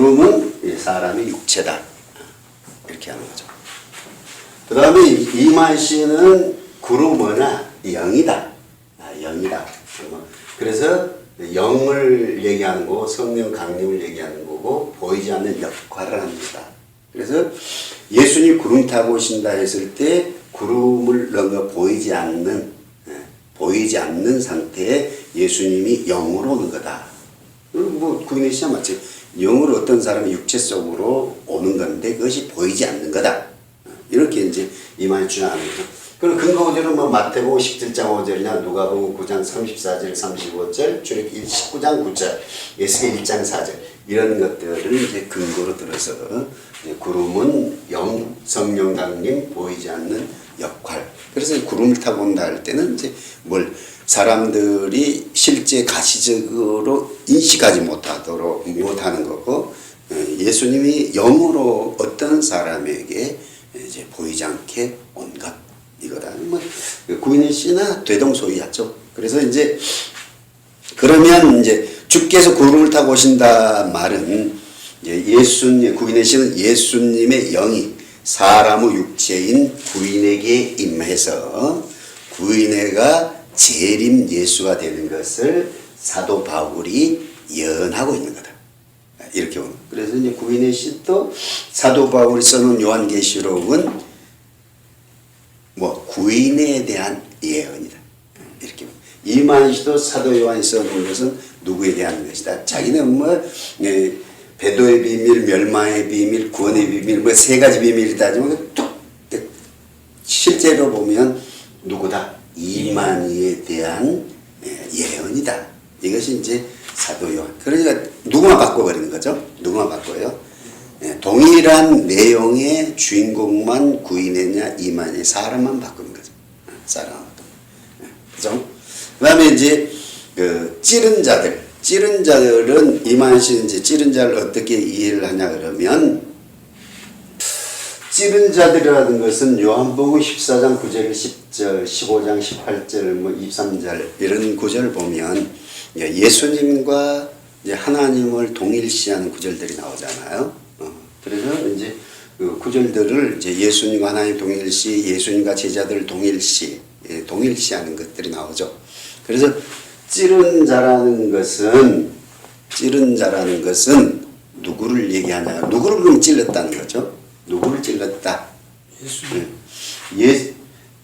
구름은 사람의 육체다. 이렇게 하는 거죠. 그 다음에 이만시는 구름이나 영이다. 영이다. 그래서 영을 얘기하는 거고 성령 강림을 얘기하는 거고 보이지 않는 역할을 합니다. 그래서 예수님 구름 타고 오신다 했을 때 구름을 넘어 보이지 않는 상태에 예수님이 영으로 오는 거다. 뭐 구인의 시험 마치 영으로 어떤 사람이 육체 속으로 오는 건데 그것이 보이지 않는 거다. 이렇게 이제 이만희 주장하는 거죠. 그리고 근거 구절은 뭐 마태복음 17장 5절이나 누가복음 9장 34절 35절 출애굽기 19장 9절 예수계 1장 4절 이런 것들을 이제 근거로 들어서 구름은 영 성령 강림 보이지 않는 역할. 그래서 구름을 타고 온다 할 때는 이제 사람들이 실제 가시적으로 인식하지 못하는 거고 예수님이 영으로 어떤 사람에게 이제 보이지 않게 온 것. 이거다. 뭐 구인의 씨나 대동소이하죠. 그래서 이제 그러면 이제 주께서 구름을 타고 오신다 말은 예수님 구인의 씨는 예수님의 영이 사람의 육체인 구인에게 임해서 구인애가 재림 예수가 되는 것을 사도 바울이 예언하고 있는 거다. 이렇게 보는. 그래서 이제 구인의 씨도 사도 바울이 써놓은 요한계시록은 구인에 대한 예언이다. 이렇게 이만희도 사도 요한이 써놓은 것은 누구에 대한 것이다. 자기는 배도의 비밀, 멸망의 비밀, 구원의 비밀, 세 가지 비밀이다. 하지만 실제로 보면 누구다? 이만희에 대한 예언이다. 이것이 이제 사도 요한. 그러니까 누구만 바꿔버리는 거죠. 누구만 바꿔요. 동일한 내용의 주인공만 구인했냐 이만희 사람만 바꾸는 거죠. 사람. 그죠? 그 다음에 이제 찌른 자들은 이만희 씨는 이제 찌른 자를 어떻게 이해를 하냐 그러면 찌른 자들이라는 것은 요한복음 14장 9절 10절 15장 18절 23절 이런 구절을 보면 예수님과 이제 하나님을 동일시하는 구절들이 나오잖아요. 그래서 이제 그 구절들을 이제 예수님과 하나님 동일시, 예수님과 제자들 동일시하는 것들이 나오죠. 그래서 찌른 자라는 것은 누구를 얘기하냐? 누구를 그럼 찔렀다는 거죠? 누구를 찔렀다?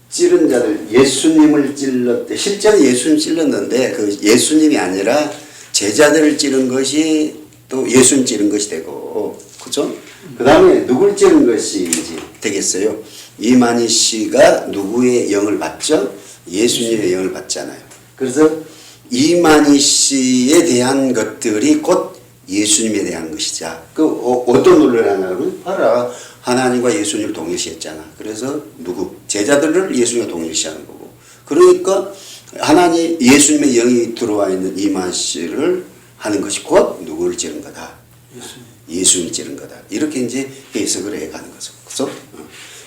찌른 자들, 예수님을 찔렀대. 실제로 예수님 찔렀는데 그 예수님이 아니라 제자들을 찌른 것이 또 예수님 찌른 것이 되고, 그죠? 그 다음에 누굴 찌른 것이 되겠어요? 이만희 씨가 누구의 영을 받죠? 예수님의 영을 받잖아요. 그래서 이만희 씨에 대한 것들이 곧 예수님에 대한 것이자, 어떤 논리를 하냐면, 봐라. 하나님과 예수님을 동일시했잖아. 그래서 제자들을 예수님과 동일시하는 거고. 그러니까 예수님의 영이 들어와 있는 이만희 씨를 하는 것이 곧 누구를 찌른 거다. 예수님을 찌른 거다. 이렇게 이제 해석을 해가는 거죠. 그죠?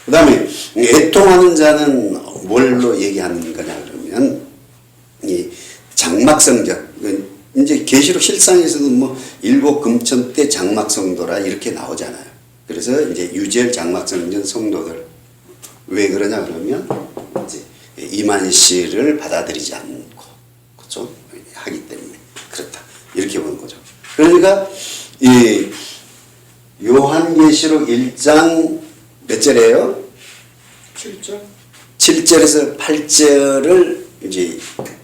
그 다음에 애통하는 자는 뭘로 얘기하는 거냐 그러면 이 장막성전 이제 계시록 실상에서도 일곱 금천 때 장막성도라 이렇게 나오잖아요. 그래서 이제 유재열 장막성전 성도들 왜 그러냐 그러면 이제 이만희 씨를 받아들이지 않고 그죠? 하기 때문에 그렇다. 이렇게 보는 거죠. 그러니까 이 요한계시록 1장 몇 절이에요? 7절. 7절에서 8절을 이제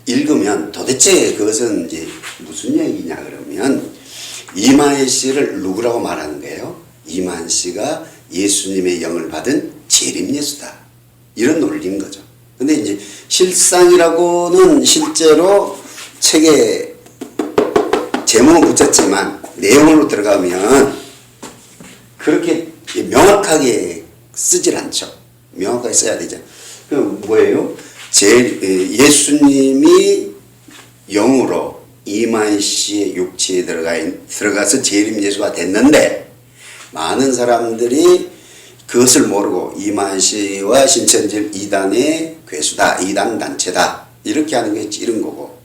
읽으면 도대체 그것은 이제 무슨 얘기냐 그러면 이만희 씨를 누구라고 말하는 거예요? 이만희 씨가 예수님의 영을 받은 재림 예수다. 이런 논리인 거죠. 근데 이제 실상이라고는 실제로 책에 제목은 붙였지만 내용으로 들어가면 그렇게 명확하게 쓰질 않죠. 명확하게 써야 되죠. 그럼 뭐예요? 예수님이 영으로 이만희 씨의 육체에 들어가서 재림 예수가 됐는데 많은 사람들이 그것을 모르고 이만희 씨와 신천지 이단의 괴수다, 이단 단체다 이렇게 하는 게 이런 거고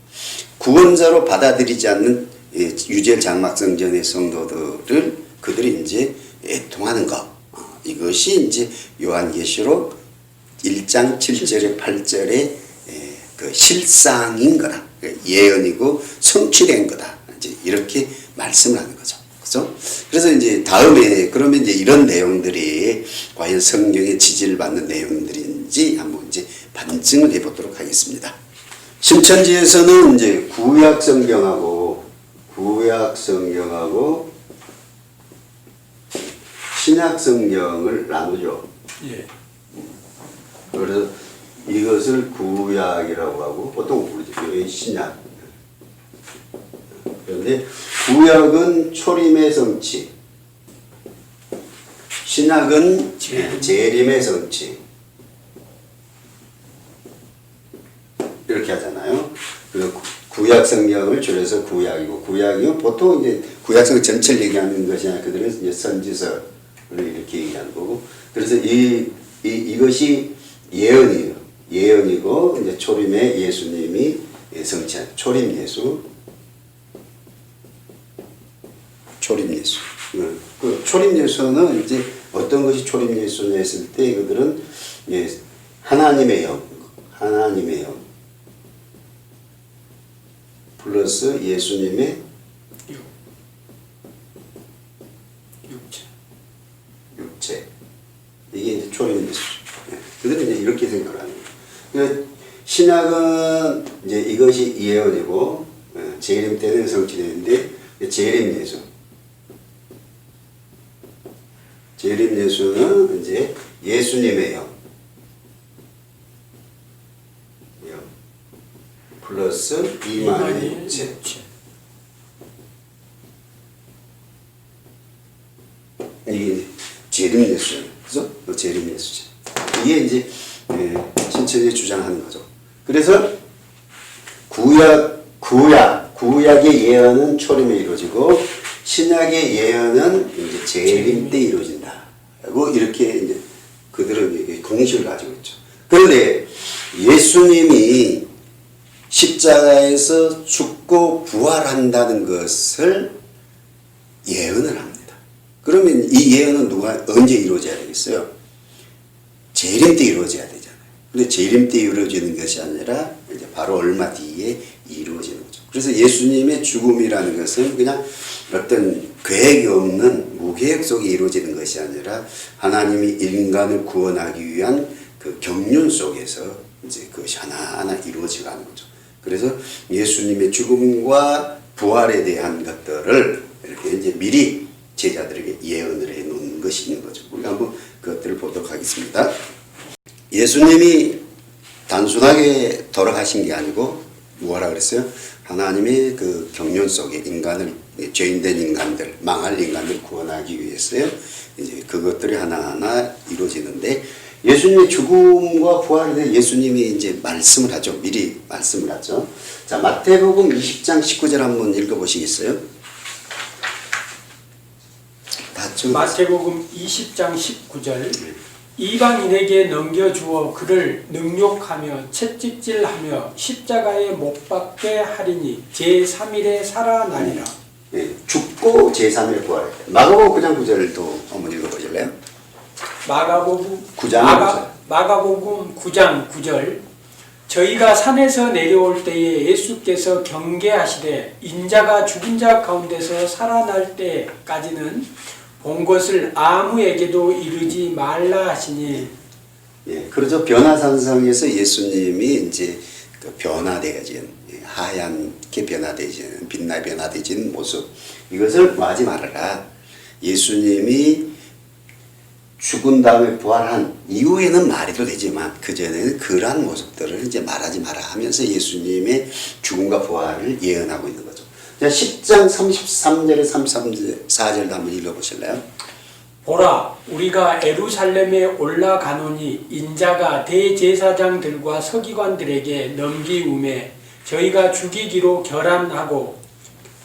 구원자로 받아들이지 않는 유재열 장막성전의 성도들을 이것이 이제 요한계시록 1장 7절에 8절에 그 실상인 거다. 예언이고 성취된 거다. 이제 이렇게 말씀을 하는 거죠. 그죠? 그래서 이제 다음에 그러면 이제 이런 내용들이 과연 성경의 지지를 받는 내용들인지 한번 이제 반증을 해보도록 하겠습니다. 신천지에서는 이제 구약 성경하고 신약 성경을 나누죠. 예. 그래서 이것을 구약이라고 하고 보통 부르죠. 신약. 그런데 구약은 초림의 성취, 신약은 재림의 성취. 이렇게 하잖아요. 그리고 구약 성경을 줄여서 구약이고, 구약이면 보통 이제 구약 성경 전체를 얘기하는 것이 아니라 그들은 이제 선지서를 이렇게 얘기하는 거고, 그래서 이것이 예언이고, 이제 초림의 예수님이 성취한 초림 예수. 그 초림 예수는 이제 어떤 것이 초림 예수냐 했을 때 그들은 하나님의 영 플러스 예수님의 육체. 이게 이제 초림 예수. 그들은 이제 이렇게 생각을 하는 거예요. 신약은 이제 이것이 예언이고, 재림 때는 성취되는데, 재림 예수는 이제 예수님의 영 플러스 이만의 육체. 이게 재림 예수죠. 그죠? 재림 예수죠. 이게 이제 신천지에 주장하는 거죠. 그래서 구약의 예언은 초림에 이루어지고 신약의 예언은 이제 재림 때 이루어진다. 고 이렇게 이제 그들은 공식을 가지고 있죠. 그런데 예수님이 십자가에서 죽고 부활한다는 것을 예언을 합니다. 그러면 이 예언은 언제 이루어져야 되겠어요? 재림 때 이루어져야 되잖아요. 근데 재림 때 이루어지는 것이 아니라 이제 바로 얼마 뒤에 이루어지는 거죠. 그래서 예수님의 죽음이라는 것은 그냥 어떤 계획이 없는 무계획 속에 이루어지는 것이 아니라 하나님이 인간을 구원하기 위한 그 경륜 속에서 이제 그것이 하나하나 이루어져 가는 거죠. 그래서 예수님의 죽음과 부활에 대한 것들을 이렇게 이제 미리 제자들에게 예언을 해 놓은 것이 있는 거죠. 우리가 한번 그것들을 보도록 하겠습니다. 예수님이 단순하게 돌아가신 게 아니고 뭐라 그랬어요? 하나님의 그 경륜 속에 인간을, 죄인된 인간들, 망할 인간을 구원하기 위해서요. 이제 그것들이 하나하나 이루어지는데, 예수님의 죽음과 부활에 대해 예수님이 이제 말씀을 하죠. 미리 말씀을 하죠. 자, 마태복음 20장 19절 한번 읽어보시겠어요? 마태복음 20장 19절. 이방인에게 넘겨주어 그를 능욕하며 채찍질하며 십자가에 못 박게 하리니 제3일에 살아나리라. 죽고 제3일에 부활했다. 마가복음 9장 9절도 한번 읽어보실래요? 마가복음 9장 9절. 저희가 산에서 내려올 때에 예수께서 경계하시되 인자가 죽은 자 가운데서 살아날 때까지는 본 것을 아무에게도 이르지 말라 하시니. 그렇죠. 변화산성에서 예수님이 이제 그 변화되어진, 하얗게 변화되어진, 빛나 변화되어진 모습, 이것을 하지 말아라. 예수님이 죽은 다음에 부활한 이후에는 말해도 되지만 그 전에는 그러한 모습들을 이제 말하지 마라 하면서 예수님의 죽음과 부활을 예언하고 있는 거죠. 자, 10장 33절에 34절도 한번 읽어보실래요? 보라, 우리가 에루살렘에 올라가노니 인자가 대제사장들과 서기관들에게 넘기우매 저희가 죽이기로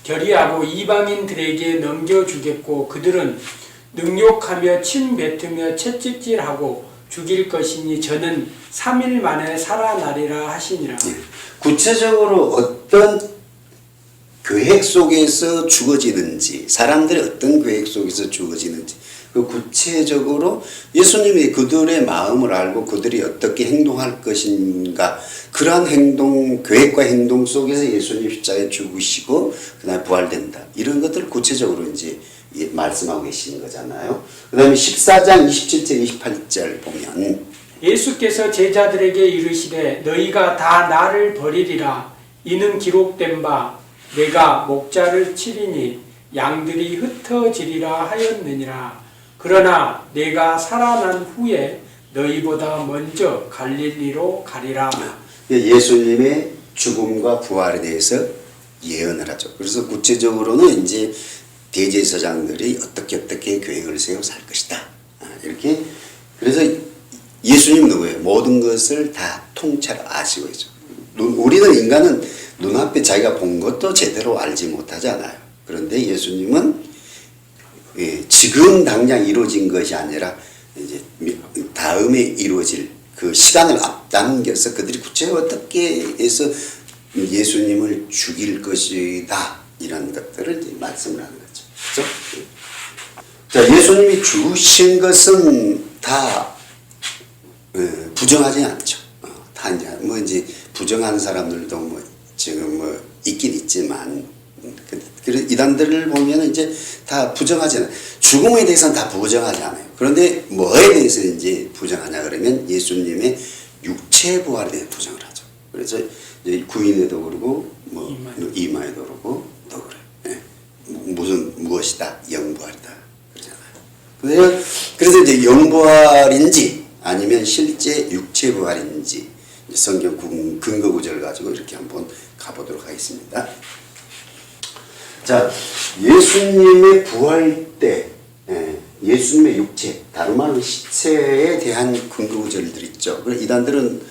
결의하고 이방인들에게 넘겨주겠고 그들은 능욕하며 침 뱉으며 채찍질하고 죽일 것이니 저는 3일 만에 살아나리라 하시니라. 구체적으로 어떤 계획 속에서 죽어지는지, 사람들의 어떤 계획 속에서 죽어지는지, 그 구체적으로 예수님이 그들의 마음을 알고 그들이 어떻게 행동할 것인가, 그러한 행동, 계획과 행동 속에서 예수님 십자가에 죽으시고 그다음에 부활된다. 이런 것들을 구체적으로 이제 말씀하고 계시는 거잖아요. 그 다음에 14장 27절 28절 보면 예수께서 제자들에게 이르시되 너희가 다 나를 버리리라. 이는 기록된 바 내가 목자를 치리니 양들이 흩어지리라 하였느니라. 그러나 내가 살아난 후에 너희보다 먼저 갈릴리로 가리라. 예수님의 죽음과 부활에 대해서 예언을 하죠. 그래서 구체적으로는 이제 대제사장들이 어떻게 계획을 세워 살 것이다. 이렇게. 그래서 예수님 누구예요? 모든 것을 다 통찰하시고 있죠. 우리는 인간은 눈앞에 자기가 본 것도 제대로 알지 못하잖아요. 그런데 예수님은 지금 당장 이루어진 것이 아니라 이제 다음에 이루어질 그 시간을 앞당겨서 그들이 구체적으로 어떻게 해서 예수님을 죽일 것이다. 이런 것들을 이제 말씀을 하는 거죠. 그렇죠? 자, 예수님이 죽으신 것은 다 부정하지 않죠. 다 이제 부정하는 사람들도 지금 있긴 있지만 이단들을 보면 이제 다 부정하지 않아요. 죽음에 대해서는 다 부정하지 않아요. 그런데 뭐에 대해서 이제 부정하냐 그러면 예수님의 육체 부활에 대해 부정을 하죠. 그래서 이제 구인에도 그러고 이마에도 그러고 또 그래요. 무엇이다 영부활이다 그러잖아요. 그래서 이제 영부활인지 아니면 실제 육체 부활인지 성경 근거 구절을 가지고 이렇게 한번 가보도록 하겠습니다. 자, 예수님의 부활 때 예수님의 육체, 다른 말로 시체에 대한 근거 구절들 있죠. 이단들은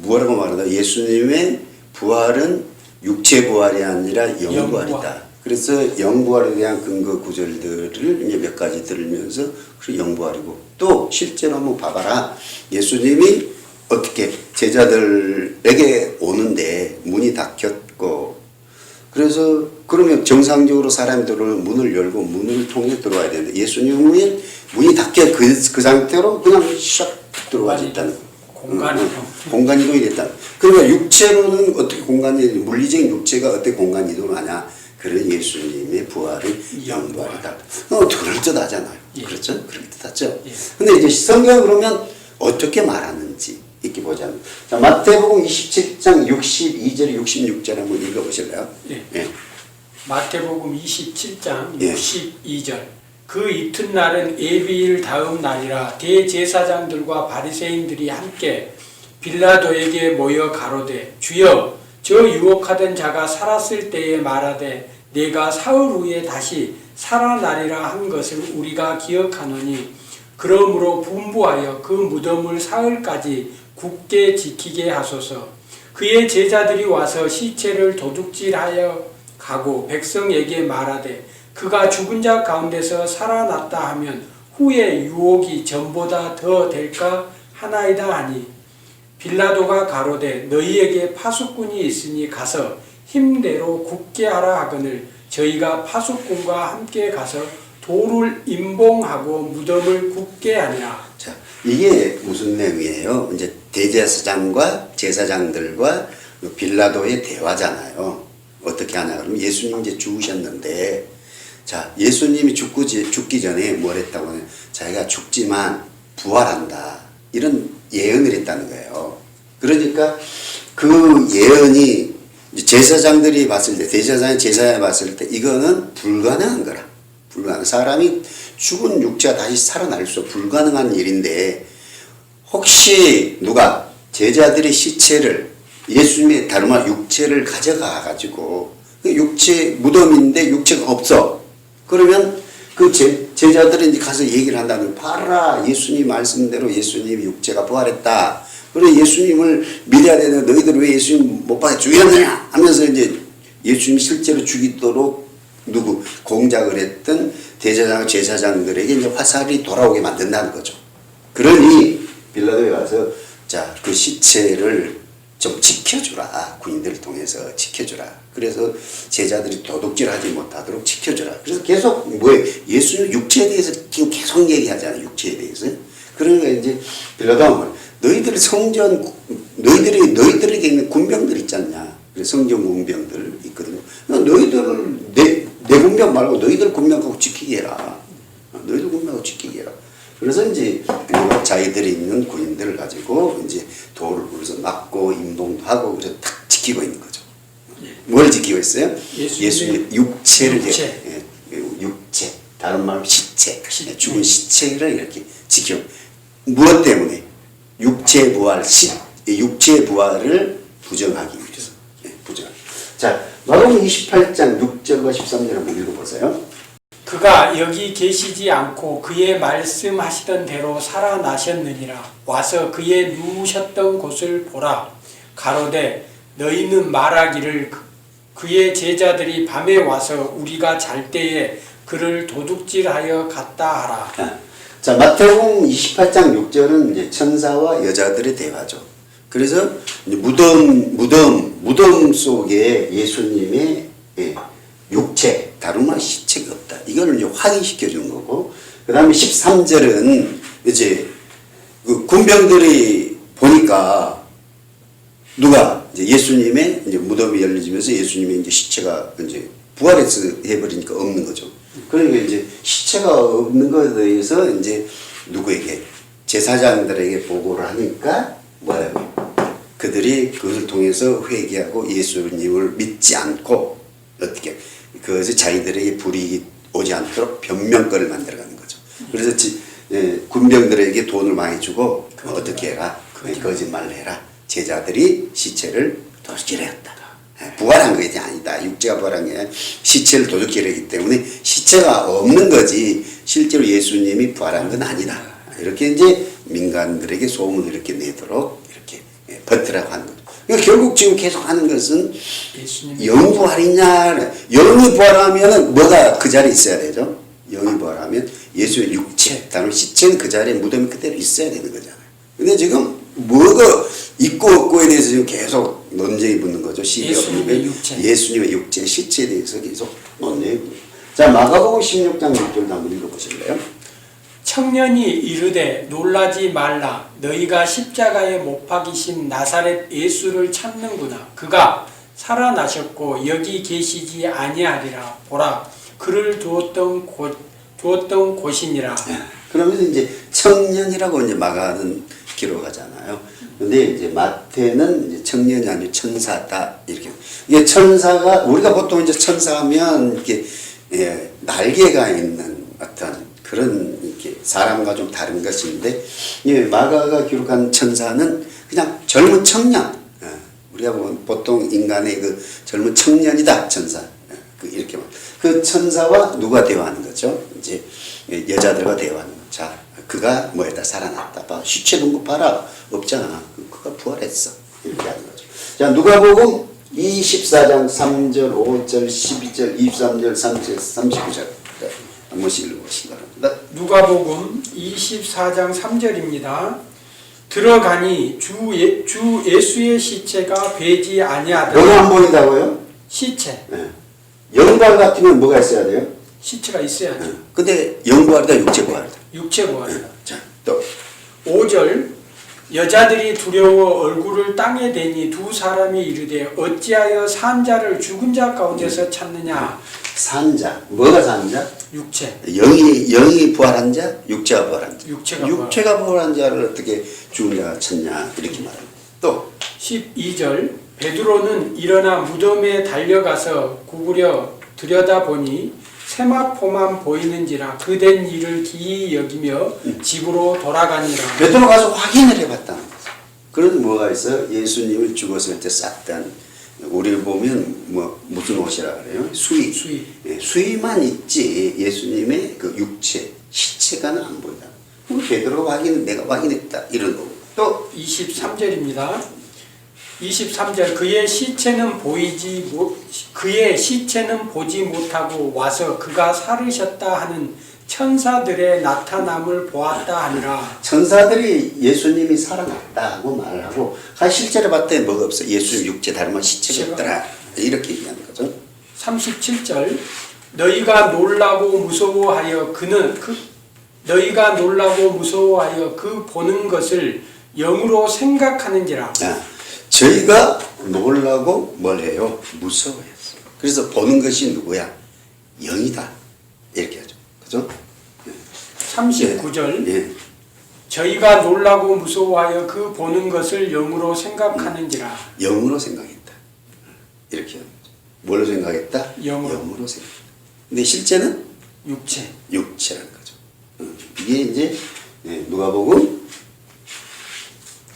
뭐라고 말하나? 예수님의 부활은 육체 부활이 아니라 영부활이다. 그래서 영부활에 대한 근거 구절들을 이제 몇 가지 들으면서 영부활이고, 또 실제로 한번 봐봐라. 예수님이 어떻게 제자들에게 오는데 문이 닫혔고, 그래서 그러면 정상적으로 사람들은 문을 열고 문을 통해 들어와야 되는데 예수님은 문이 닫혀 그 상태로 그냥 샥 들어와졌다는 공간 이동이 됐다. 그러니까 육체로는 어떻게 물리적인 육체가 어떻게 공간 이동을 하냐? 그런 예수님의 부활은 영부활이다. 그럴듯하잖아요. 예. 그렇죠? 그럴듯하죠. 근데 이제 성경 그러면 어떻게 말하는지 이렇게 보자면, 자, 마태복음 27장 62절 66절 한번 읽어보실래요? 예. 예. 마태복음 27장 예. 62절. 그 이튿날은 예비일 다음 날이라 대제사장들과 바리새인들이 함께 빌라도에게 모여 가로되 주여 저 유혹하던 자가 살았을 때에 말하되 내가 사흘 후에 다시 살아나리라 한 것을 우리가 기억하노니 그러므로 분부하여 그 무덤을 사흘까지 굳게 지키게 하소서. 그의 제자들이 와서 시체를 도둑질하여 가고 백성에게 말하되 그가 죽은 자 가운데서 살아났다 하면 후에 유혹이 전보다 더 될까 하나이다 하니 빌라도가 가로되 너희에게 파수꾼이 있으니 가서 힘대로 굳게 하라 하거늘 저희가 파수꾼과 함께 가서 돌을 임봉하고 무덤을 굳게 하니라. 자, 이게 무슨 내용이에요? 이제 대제사장과 제사장들과 빌라도의 대화잖아요. 어떻게 하냐 그러면 예수님 이제 죽으셨는데, 자, 예수님이 죽기 전에 뭘 했다고 하면 자기가 죽지만 부활한다. 이런 예언을 했다는 거예요. 그러니까 그 예언이 제사장들이 봤을 때, 제사장이 봤을 때 이거는 불가능한 거라. 사람이 죽은 육체가 다시 살아날 수 불가능한 일인데, 혹시 누가 제자들의 시체를, 예수님의 다른 말 육체를 가져가 가지고 육체 무덤인데 육체가 없어. 그러면 그 제자들이 이제 가서 얘기를 한다는, 봐라 예수님 말씀대로 예수님이 육체가 부활했다. 그래 예수님을 믿어야 되는데 너희들 왜 예수님 못 받아 죽였느냐 하면서 이제 예수님이 실제로 죽이도록 공작을 했던 대제사장 제사장들에게 이제 화살이 돌아오게 만든다는 거죠. 그러니 빌라도에 가서 자, 그 시체를 좀 지켜주라. 군인들을 통해서 지켜주라. 그래서 제자들이 도둑질하지 못하도록 지켜주라. 그래서 계속 예수님 육체에 대해서 지금 계속 얘기하잖아요. 육체에 대해서. 그러니까 이제 빌라도 너희들 성전 너희들에게 있는 군병들 있지 않냐. 성전 군병들 있거든요. 너희들을 내 군병 말고 너희들 군병하고 지키게 해라. 너희들 군병하고 지키게 해라. 그래서 이제 자기들이 있는 군인들을 가지고 이제 돌을 불어서 맞고 임동도 하고 그래서 딱 지키고 있는 거죠. 뭘 지키고 있어요? 예수님의 육체를 육체, 다른 말로 시체, 죽은 시체를 이렇게 지켜. 무엇 때문에? 육체의 부활을 부정하기 위해서. 부정. 자, 마가복음 28장 6절과 13절 한번 읽어보세요. 그가 여기 계시지 않고 그의 말씀하시던 대로 살아나셨느니라. 와서 그의 누우셨던 곳을 보라. 가로되 너희는 말하기를 그의 제자들이 밤에 와서 우리가 잘 때에 그를 도둑질하여 갔다 하라. 자, 마태복음 28장 6절은 이제 천사와 여자들의 대화죠. 그래서 무덤 속에 예수님의 육체, 다른 말 시체가 없다. 이걸 이제 확인시켜 준 거고, 그 다음에 13절은 이제 그 군병들이 보니까 누가 이제 예수님의 이제 무덤이 열리면서 예수님의 이제 시체가 이제 부활해서 해버리니까 없는 거죠. 그러니까 이제 시체가 없는 것에 대해서 이제 누구에게 제사장들에게 보고를 하니까 뭐라고요? 그들이 그것을 통해서 회개하고 예수님을 믿지 않고 어떻게 그것을 자기들에게 불이익이 오지 않도록 변명거를 만들어가는 거죠. 그래서 군병들에게 돈을 많이 주고 어떻게 해라? 거짓말을 해라. 제자들이 시체를 도둑질했다. 부활한 것이 아니다. 육체가 부활한 게 아니라 시체를 도둑질했기 때문에 시체가 없는 거지 실제로 예수님이 부활한 건 아니다. 이렇게 이제 민간들에게 소문을 이렇게 내도록 이렇게 버티라고 하는 거죠. 그러니까 결국 지금 계속 하는 것은 영이 부활이냐, 영이 부활하면 뭐가 그 자리에 있어야 되죠. 영이 부활하면 예수의 육체, 다른 시체는 그 자리에 무덤이 그대로 있어야 되는 거잖아요. 근데 지금 뭐가 있고 없고에 대해서 지금 계속 논쟁이 붙는 거죠. 예수님의 육체, 시체에 대해서 계속 논쟁이 붙는 거죠. 자, 마가복음 16장 6절도 한번 읽어보실래요? 청년이 이르되 놀라지 말라. 너희가 십자가에 못 박이신 나사렛 예수를 찾는구나. 그가 살아나셨고 여기 계시지 아니하리라. 보라, 그를 두었던 곳이니라. 그러면서 이제 청년이라고 이제 마가는 기록하잖아요. 근데 이제 마태는 이제 청년이 아니고 천사다 이렇게. 이게 천사가 우리가 보통 이제 천사하면 이렇게 날개가 있는 어떤 그런 이렇게 사람과 좀 다른 것인데 마가가 기록한 천사는 그냥 젊은 청년. 우리가 보통 인간의 그 젊은 청년이다 천사. 이렇게 그 천사와 누가 대화하는 거죠? 이제 여자들과 대화하는 거죠. 자, 그가 뭐에다 살아났다. 봐. 시체 본 거 봐라. 없잖아. 그가 부활했어. 이렇게 하는 거죠. 자, 누가복음 24장 3절, 5절, 12절, 23절, 30절, 39절. 한 번씩 읽어보시기 바랍니다. 누가복음 24장 3절입니다. 들어가니 주 예수의 시체가 배지 아니하더라. 영이 안 보인다고요? 시체. 네. 영부활 같으면 뭐가 있어야 돼요? 시체가 있어야죠. 네. 근데 영부활이다, 육체부활이다. 육체부활이다. 네. 자, 또 5절 여자들이 두려워 얼굴을 땅에 대니 두 사람이 이르되 어찌하여 산 자를 죽은 자 가운데서 찾느냐. 산자. 뭐가 산자? 육체. 영이 부활한 자, 육체가 부활한 자. 육체가 부활한 자를 어떻게 죽은 자가 찾냐 이렇게 말합니다. 또 12절 베드로는 일어나 무덤에 달려가서 구부려 들여다보니 세마포만 보이는지라 그된 일을 기이 여기며 집으로 돌아가니라. 베드로 가서 확인을 해봤다는 거죠. 그런 뭐가 있어요? 예수님을 죽었을 때 쌌던 우리를 보면 뭐 무슨 옷이라 그래요? 수의. 예, 수의만 있지 예수님의 그 육체, 시체가는 안 보인다. 베드로가 내가 확인했다 이런 거고. 또 23절입니다. 23절 그의 시체는 보지 못하고 와서 그가 살으셨다 하는 천사들의 나타남을 보았다 하니라. 천사들이 예수님이 살아났다고 말을 하고 실제로 봤더니 뭐가 없어. 예수님 육체 다름한 시체가 없더라. 이렇게 얘기하는 거죠. 37절 너희가 놀라고 무서워하여 너희가 놀라고 무서워하여 그 보는 것을 영으로 생각하는지라. 저희가 놀라고 뭘 해요? 무서워했어요. 그래서 보는 것이 누구야? 영이다. 이렇게 하죠. 그죠? 39절 예. 저희가 놀라고 무서워하여 그 보는 것을 영으로 생각하는지라. 영으로 생각했다. 이렇게 하는 거죠. 뭘로 생각했다? 영으로 생각했다. 근데 실제는 육체라는 거죠. 이게 이제 누가복음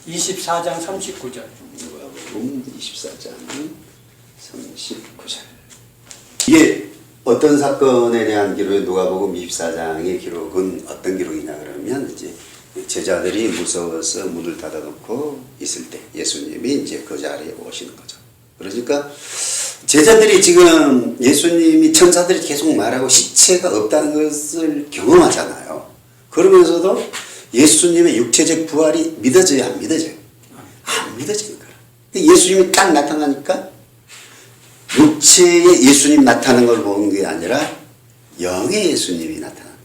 24장 39절. 누가복음 24장 39절. 이게 어떤 사건에 대한 기록이 누가복음 24장의 기록은 어떤 기록이냐 그러면 이제 제자들이 무서워서 문을 닫아놓고 있을 때 예수님이 이제 그 자리에 오시는 거죠. 그러니까 제자들이 지금 예수님이 천사들이 계속 말하고 시체가 없다는 것을 경험하잖아요. 그러면서도 예수님의 육체적 부활이 믿어져요, 안 믿어져요? 안 믿어지는 거예요. 예수님이 딱 나타나니까 육체에 예수님 나타나는 걸 보는 게 아니라 영의 예수님이 나타나는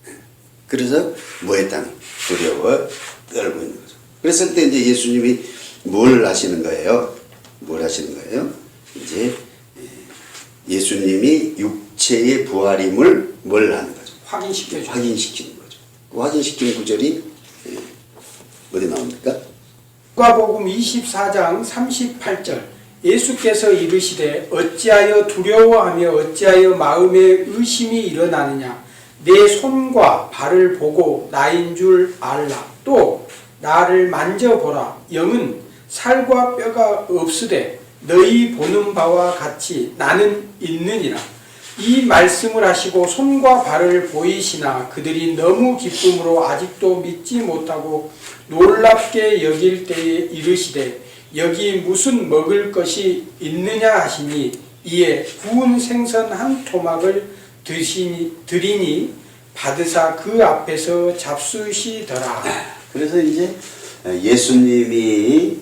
거예요. 그래서 뭐 했다는 두려워 떨고 있는 거죠. 그랬을 때 이제 예수님이 뭘 하시는 거예요? 뭘 하시는 거예요? 이제 예수님이 육체의 부활임을 뭘 하는 거죠? 확인시키는 거죠. 그 확인시키는 구절이 어디 나옵니까? 누가복음 24장 38절 예수께서 이르시되 어찌하여 두려워하며 어찌하여 마음에 의심이 일어나느냐 내 손과 발을 보고 나인 줄 알라. 또 나를 만져보라. 영은 살과 뼈가 없으되 너희 보는 바와 같이 나는 있느니라. 이 말씀을 하시고 손과 발을 보이시나 그들이 너무 기쁨으로 아직도 믿지 못하고 놀랍게 여길 때에 이르시되 여기 무슨 먹을 것이 있느냐 하시니 이에 구운 생선 한 토막을 드리니 받으사 그 앞에서 잡수시더라. 그래서 이제 예수님이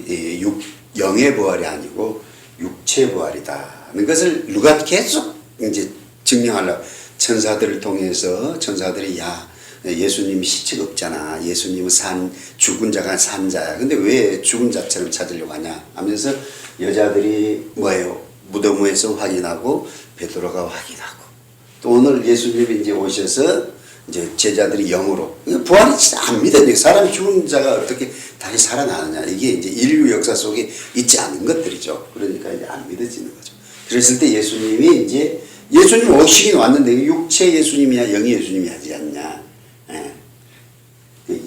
영의 부활이 아니고 육체 부활이다는 것을 누가 계속 이제 증명하려고 천사들을 통해서 천사들이 예수님이 시체가 없잖아. 예수님은 죽은 자가 산 자야. 근데 왜 죽은 자처럼 찾으려고 하냐 하면서 여자들이 뭐예요? 무덤에서 확인하고 베드로가 확인하고 또 오늘 예수님이 이제 오셔서 이제 제자들이 영으로 부활이 진짜 안 믿어요. 사람이 죽은 자가 어떻게 다시 살아나느냐 이게 이제 인류 역사 속에 있지 않은 것들이죠. 그러니까 이제 안 믿어지는 거죠. 그랬을 때 예수님이 이제 예수님 오시긴 왔는데 육체 예수님이야 영의 예수님이 하지 않냐.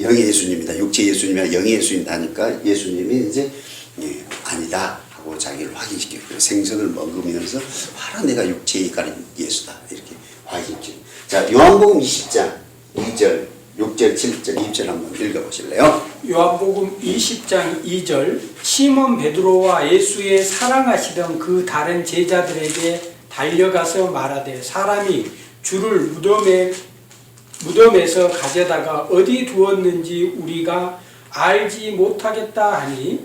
영의 예수님이다. 육체 예수님이야 영의 예수님이다 하니까 예수님이 이제 아니다 하고 자기를 확인시키고 생선을 먹으면서 바로 내가 육체에 가린 예수다 이렇게 확인시키고. 자, 요한복음 20장 2절 6절 7절 2절 한번 읽어보실래요? 요한복음 20장 2절 시몬 베드로와 예수의 사랑하시던 그 다른 제자들에게 달려가서 말하되 사람이 주를 무덤에서 가져다가 어디 두었는지 우리가 알지 못하겠다 하니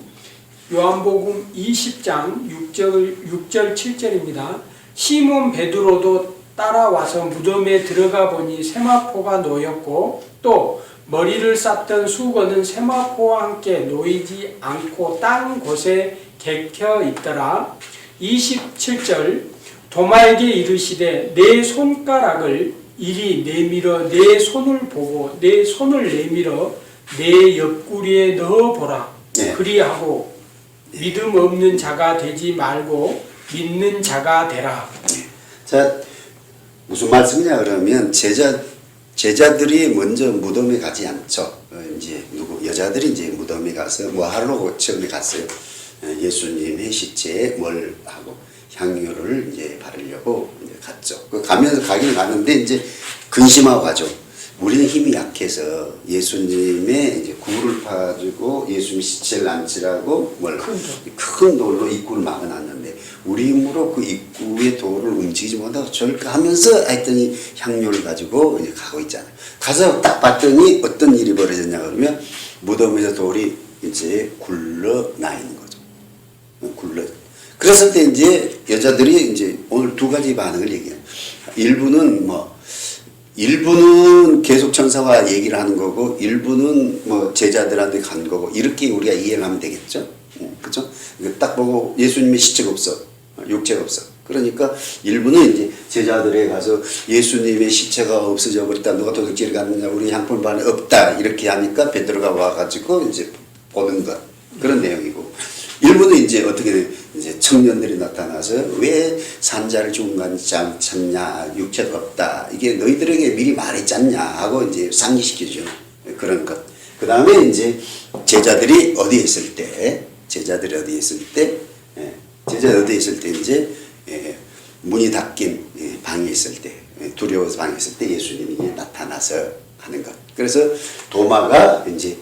요한복음 20장 6절 7절입니다. 시몬 베드로도 따라와서 무덤에 들어가 보니 세마포가 놓였고 또 머리를 쌌던 수건은 세마포와 함께 놓이지 않고 딴 곳에 개켜 있더라. 27절 도마에게 이르시되 내 손가락을 이리 내밀어 내 손을 보고 내 손을 내밀어 내 옆구리에 넣어보라. 네. 그리하고 믿음 없는 자가 되지 말고 믿는 자가 되라. 자, 무슨 말씀이냐 그러면 제자들이 먼저 무덤에 가지 않죠. 이제 여자들이 이제 무덤에 가서 뭐 하러 처음에 갔어요. 예수님의 시체에 뭘 하고 향유를 이제 바르려고 이제 갔죠. 가면서 가긴 가는데 이제 근심하고 가죠. 우리는 힘이 약해서 예수님의 이제 굴을 파가지고 예수님 시체를 안치라고 큰 돌로 입구를 막아놨는데 우리 힘으로 그 입구의 돌을 움직이지 못하고 저렇게 하면서 했더니 향료를 가지고 이제 가고 있잖아요. 가서 딱 봤더니 어떤 일이 벌어졌냐 그러면 무덤에서 돌이 이제 굴러 나 있는 거죠. 굴러. 그랬을 때 이제 여자들이 이제 오늘 두 가지 반응을 얘기해요. 일부는 계속 천사와 얘기를 하는 거고, 일부는 뭐 제자들한테 간 거고, 이렇게 우리가 이해를 하면 되겠죠? 그죠? 딱 보고 예수님의 시체가 없어. 육체가 없어. 그러니까 일부는 이제 제자들에 가서 예수님의 시체가 없어져 버렸다. 누가 도둑질을 갔느냐. 우리 향품 반에 없다. 이렇게 하니까 베드로가 와가지고 이제 보는 것. 그런 내용이고. 일부는 이제 어떻게 돼? 이제 청년들이 나타나서 왜 산자를 죽은 건 찾냐, 육체가 없다. 이게 너희들에게 미리 말했지 않냐 하고 이제 상기시키죠. 그런 것. 그 다음에 이제 제자들이 어디에 있을 때 이제 문이 닫힌 방에 있을 때, 두려워서 방에 있을 때 예수님이 나타나서 하는 것. 그래서 도마가 이제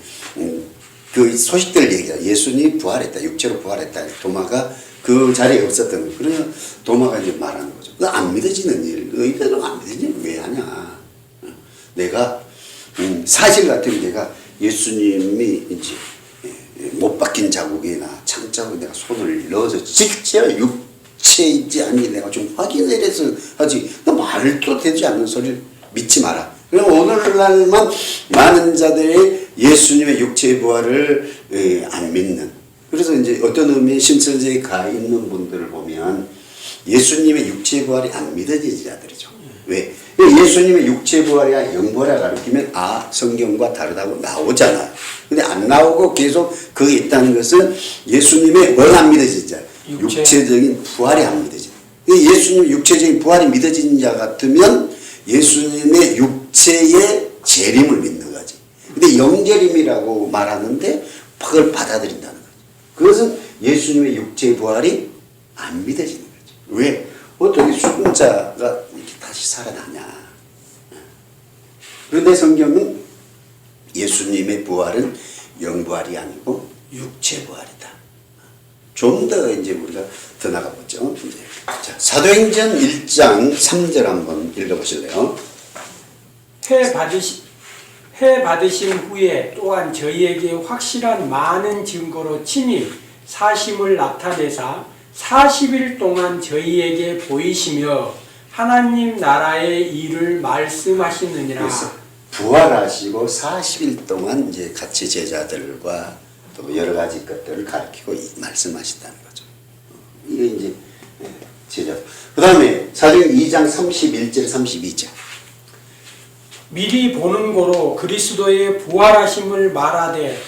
그 소식들을 얘기해요. 예수님이 부활했다. 육체로 부활했다. 도마가 그 자리에 없었던 거예요. 그러면 도마가 이제 말하는 거죠. 너 안 믿어지는 일. 너희들은 안 믿어지는 일 왜 하냐. 내가 사실 같으면 내가 예수님이 이제 못 박힌 자국이나 창자국에 내가 손을 넣어서 직접 육체인지 아닌지 내가 좀 확인을 해서 하지. 너 말도 되지 않는 소리를 믿지 마라. 그럼 오늘날만 많은 자들이 예수님의 육체의 부활을 안 믿는. 그래서 이제 어떤 의미의 신천지에 가 있는 분들을 보면 예수님의 육체의 부활이 안 믿어지는 자들이죠. 왜? 예수님의 육체의 부활이야 영부활이야 가르치면 성경과 다르다고 나오잖아요. 근데 안 나오고 계속 거기 있다는 것은 예수님의 뭐가 안 믿어지는 자. 육체적인 부활이 안 믿어지는. 예수님의 육체적인 부활이 믿어지는 자 같으면 예수님의 육체의 재림을 믿는 거지. 근데 영재림이라고 말하는데 그걸 받아들인다는 거죠. 그것은 예수님의 육체의 부활이 안 믿어지는 거죠. 왜? 어떻게 죽은 자가 이렇게 다시 살아나냐. 그런데 성경은 예수님의 부활은 영부활이 아니고 육체부활이다. 좀 더 이제 우리가 더 나가보죠. 자, 사도행전 1장 3절 한번 읽어보실래요? 회 받으신 후에 또한 저희에게 확실한 많은 증거로 친히 사심을 나타내사 40일 동안 저희에게 보이시며 하나님 나라의 일을 말씀하시느니라. 그래서 부활하시고 40일 동안 이제 같이 제자들과 또 여러 가지 것들을 가르치고 말씀하신다는 거죠. 이게 이제 제자. 그 다음에 사도행전 2장 31절 32절. 미리 보는 고로 그리스도의 부활하심을 말하되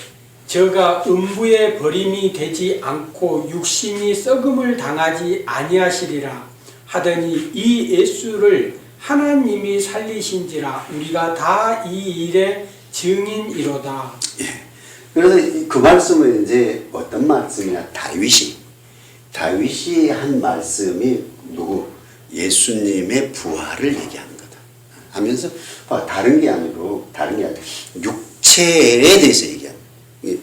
저가 음부에 버림이 되지 않고 육신이 썩음을 당하지 아니하시리라 하더니 이 예수를 하나님이 살리신지라 우리가 다 이 일의 증인이로다. 예. 그래서 그 말씀은 이제 어떤 말씀이냐. 다윗이 한 말씀이 누구? 예수님의 부활을 얘기하는 거다. 하면서 다른 게 아니고 육체에 대해서 얘기하는 거예요.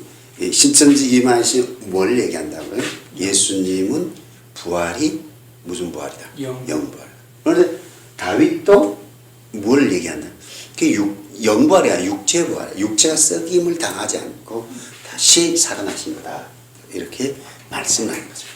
신천지 이만희 뭘 얘기한다고요? 예수님은 부활이 무슨 부활이다? 영부활. 그런데 다윗도 뭘 얘기한다? 영부활이 아니라 육체부활. 육체가 썩임을 당하지 않고 다시 살아나신 거다. 이렇게 말씀하는 거죠.